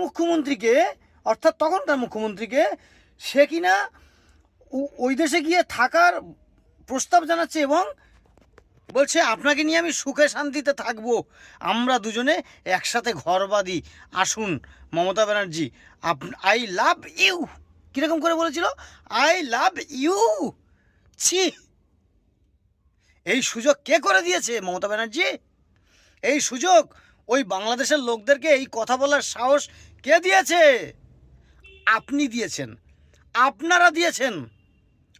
মুখ্যমন্ত্রীকে, অর্থাৎ তখনকার মুখ্যমন্ত্রীকে, সে কিনা ওই দেশে গিয়ে থাকার প্রস্তাব জানাচ্ছে এবং বলছে আপনাকে নিয়ে আমি সুখে শান্তিতে থাকবো, আমরা দুজনে একসাথে ঘর বাঁধি, আসুন Mamata Banerjee, I love you. কীরকম করে বলেছিল? I love you. ছি, এই সুযোগ কে করে দিয়েছে? মমতা ব্যানার্জি। এই সুযোগ ওই বাংলাদেশের লোকদেরকে এই কথা বলার সাহস কে দিয়েছে? আপনি দিয়েছেন, আপনারা দিয়েছেন,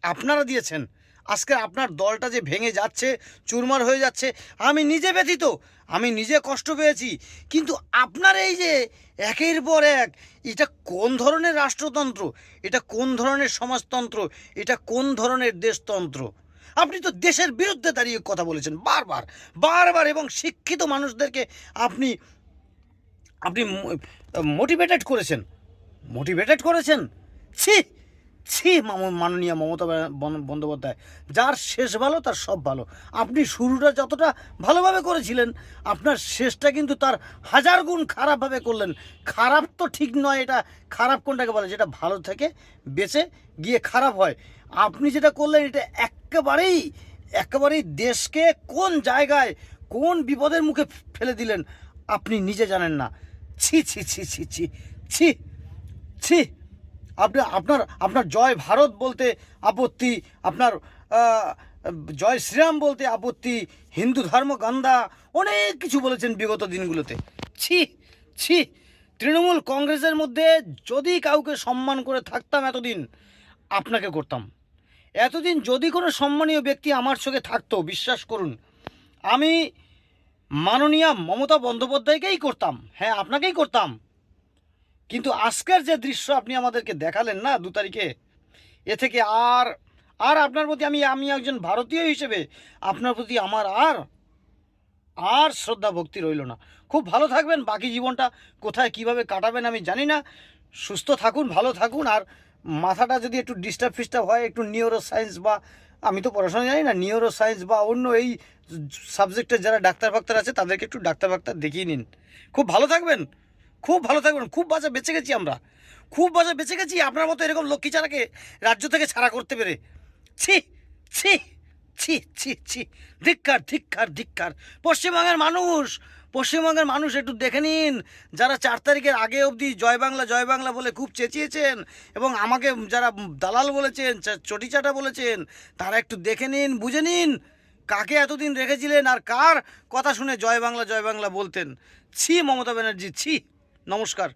আপনারা দিয়েছেন। আজকে আপনার দলটা যে ভেঙে যাচ্ছে, চুরমার হয়ে যাচ্ছে, আমি নিজে ব্যথিত, আমি নিজে কষ্ট পেয়েছি। কিন্তু আপনার এই যে একের পর এক, এটা কোন ধরনের রাষ্ট্রতন্ত্র? এটা কোন ধরনের সমাজতন্ত্র? এটা কোন ধরনের দেশতন্ত্র? আপনি তো দেশের বিরুদ্ধে দাঁড়িয়ে কথা বলেছেন বারবার বারবার, এবং শিক্ষিত মানুষদেরকে আপনি আপনি মোটিভেটেড করেছেন। ছি ছি, মাননীয় মমতা বন্দ্যোপাধ্যায়, যার শেষ ভালো তার সব ভালো। আপনি শুরুটা যতটা ভালোভাবে করেছিলেন, আপনার শেষটা কিন্তু তার 1000 গুণ খারাপভাবে করলেন। খারাপ তো ঠিক নয়, এটা খারাপ কোনটাকে বলে? যেটা ভালো থেকে বেঁচে গিয়ে খারাপ হয়। আপনি যেটা করলেন এটা একেবারেই দেশকে কোন জায়গায়, কোন বিপদের মুখে ফেলে দিলেন আপনি নিজে জানেন না। ছি ছি ছি ছি ছি ছি ছি। আপনার জয় ভারত বলতে আপত্তি, আপনার জয় শ্রীরাম বলতে আপত্তি, হিন্দু ধর্ম গান্ধা, অনেক কিছু বলেছেন বিগত দিনগুলোতে। ছি ছি। তৃণমূল কংগ্রেসের মধ্যে যদি কাউকে সম্মান করে থাকতাম এতদিন, আপনাকে করতাম। এতদিন যদি কোনো সম্মানীয় ব্যক্তি আমার চোখে থাকতো, বিশ্বাস করুন আমি মাননীয়া মমতা বন্দ্যোপাধ্যায়কেই করতাম। হ্যাঁ, আপনাকেই করতাম। কিন্তু আজকের যে দৃশ্য আপনি আমাদেরকে দেখালেন না 2 তারিখে, এ থেকে আর আপনার প্রতি আমি একজন ভারতীয় হিসেবে আপনার প্রতি আমার আর শ্রদ্ধা ভক্তি রইল না। খুব ভালো থাকবেন, বাকি জীবনটা কোথায় কিভাবে কাটাবেন আমি জানি না। সুস্থ থাকুন, ভালো থাকুন। আর মাথাটা যদি একটু ডিস্টার্ব হয়, একটু নিউরো সায়েন্স বা, আমি তো পড়াশোনা জানি না, নিউরো সায়েন্স বা অন্য এই সাবজেক্টের যারা ডাক্তার ফাক্তার আছে তাদেরকে একটু ডাক্তার ফাক্তার দেখিয়ে নিন। খুব ভালো থাকবেন, খুব ভালো থাকবেন। খুব বাজে বেঁচে গেছি আমরা, খুব বাজে বেঁচে গেছি আপনার মতো এরকম লক্ষ্মী ছাড়াকে রাজ্য থেকে ছাড়া করতে পেরে। ছি ছি ছি ছি ছি। ধিক্কার ধিক্কার ধিক্কার। পশ্চিমবঙ্গের মানুষ একটু দেখে নিন, যারা 4 তারিখের আগে অবধি জয় বাংলা বলে খুব চেঁচিয়েছেন এবং আমাকে যারা দালাল বলেছেন, চটিচাটা বলেছেন, তারা একটু দেখে নিন, বুঝে নিন কাকে এতদিন রেখেছিলেন আর কার কথা শুনে জয় বাংলা বলতেন। ছি মমতা ব্যানার্জি, ছি। নমস্কার।